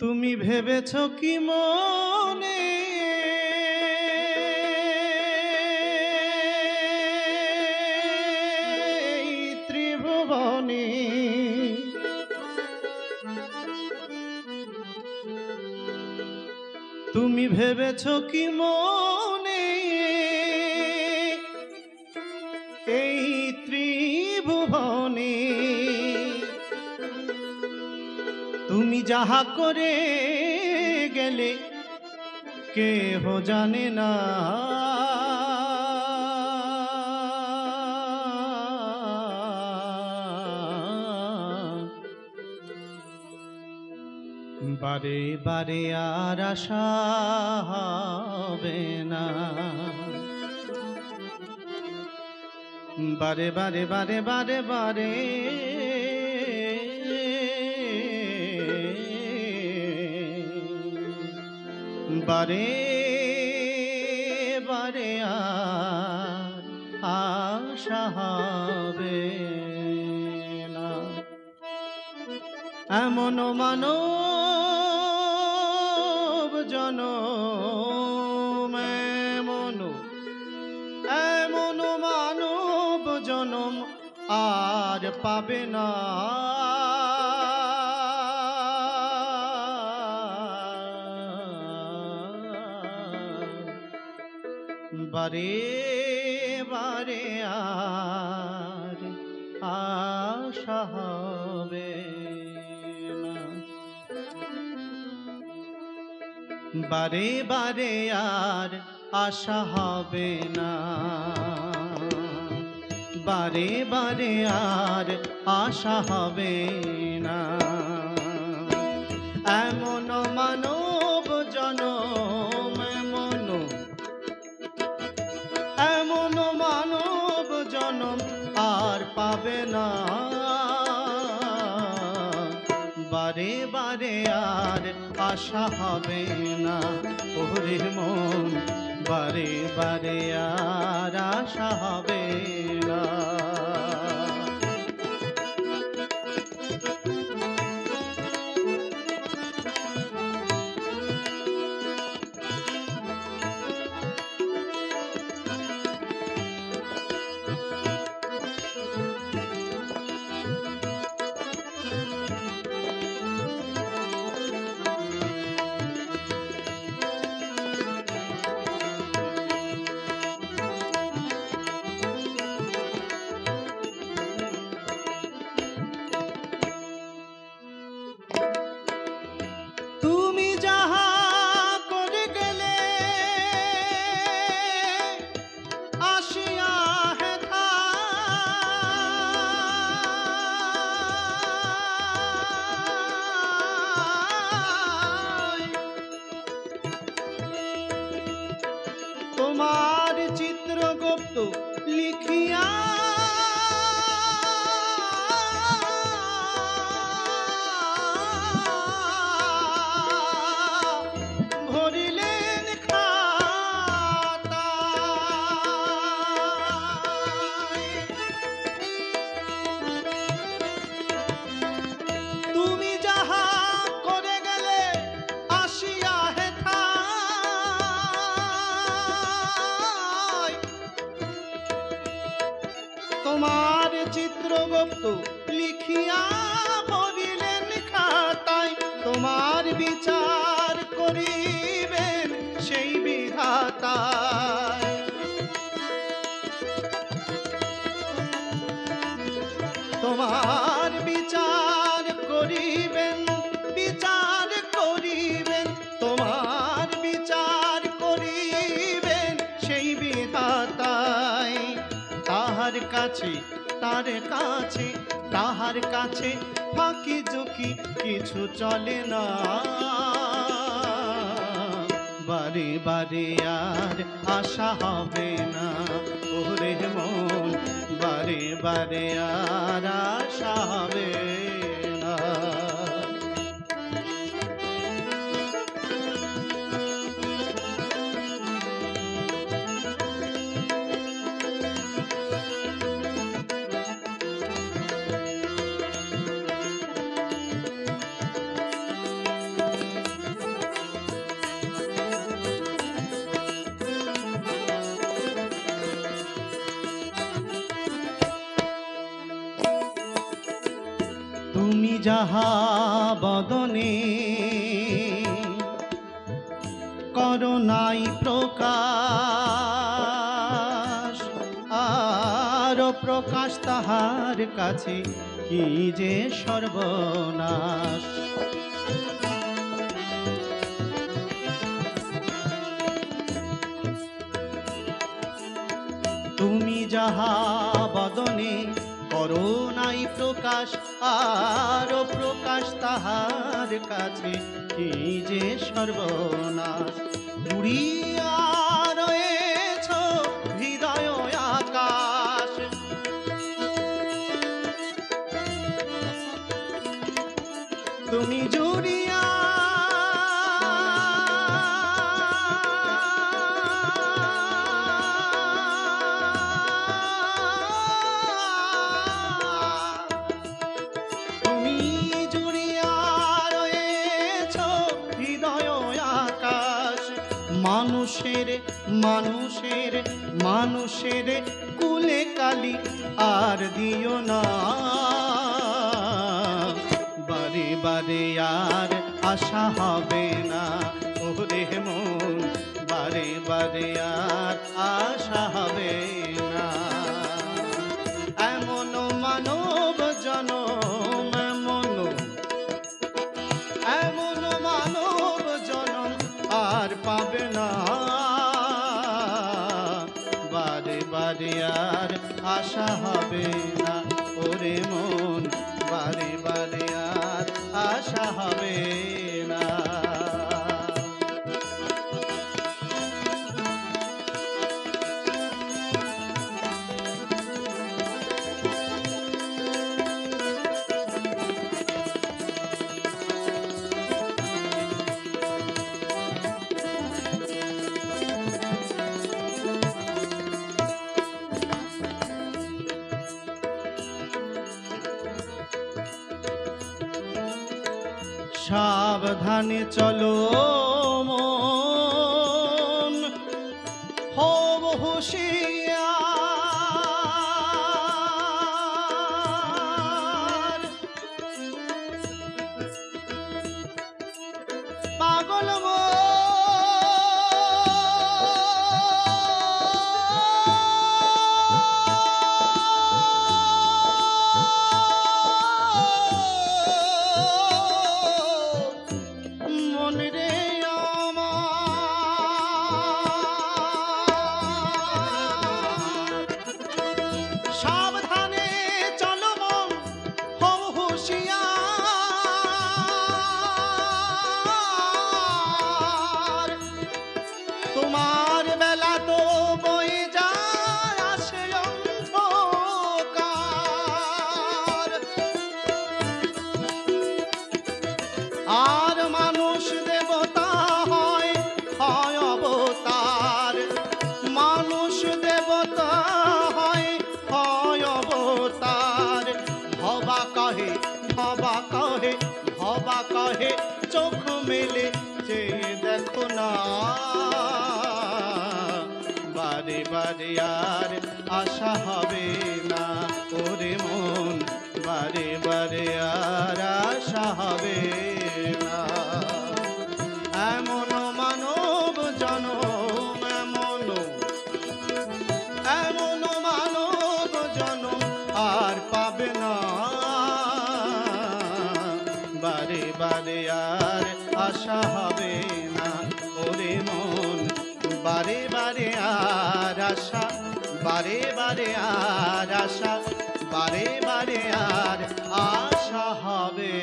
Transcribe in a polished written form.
তুমি ভেবেছ কি মনে ত্রিভুবনে তুমি ভেবেছ কি মনে এই ত্রিভুবনে তুমি যাহা করে গেলে কেহ জানে না বারে বারে আর আশা হবে না বারে বারে বারে বারে বারে বারে বারে আর আশা হবে না এমন মানব জনম এমন মানব জনম আর পাবে না বারে বারে আর আশা হবে না বারে বারে আর আশা হবে না বারে বারে আর আশা হবে না এমন মানব জনম এমন মানব জনম আর পাবে না বারে বারে আর আশা হবে না ওরে মন বারে বারে আর আশা হবে না তোমার চিত্রগুপ্ত লিখিয়া ভরিলেন খাতায় তুমি যাহা করে গেলে আসিয়া তোমার চিত্রগুপ্ত লিখিয়া ভরিলেন খাতায় তোমার বিচার করিবেন সেই বিধাতায় তোমার বিচার করিবেন তোমার বিচার করিবেন সেই বিধাতায় তাহার কাছে তাহার কাছে ফাঁকি ঝুঁকি কিছু চলে না বারে বারে আর আশা হবে না ওরে মন বারে বারে আর আশা হবে না তুমি যাহা বদনে করো নাই প্রকাশ, আর প্রকাশ তাহার কাছে কি যে সর্বনাশ। তুমি যাহা বদনে করো নাই প্রকাশ, আর প্রকাশ তাহার কাছে কি যে সর্বনাশ। জুড়িয়া রয়েছ হৃদয় আকাশ, তুমি জুড়িয়া মানুষের মানুষের মানুষের কুলে কালি আর দিও না, বারে বারে আর আশা হবে না। ওরে মন বারে বারে আর আশা হবে না। এমন মানব জনম, এমন মানব জনম আর পাবে না, বারে বারে আর আশা হবে না। ওরে মন বারে বারে আর আশা হবে না। সাবধানে চলো মন, হব হুঁশিয়ার। পাগল তোমার বেলা তো বয়ে যায় আসে অন্ধকার, আর মানুষ দেবতা হয় হয় অবতার। মানুষ দেবতা হয় হয় অবতার। ভবা কহে ভবা কহে ভবা কহে চোখ মেলে চেয়ে দেখো না, বারে বারে আর আশা হবে না। ওরে মন বারে বারে আর আশা হবে না। এমন মানব জনম, এমন মানব জনম আর পাবে না, বারে বারে আর আশা হবে না। ওরে মন বারে বারে আর আশা, বারে বারে আর আশা, বারে বারে আর আশা হবে।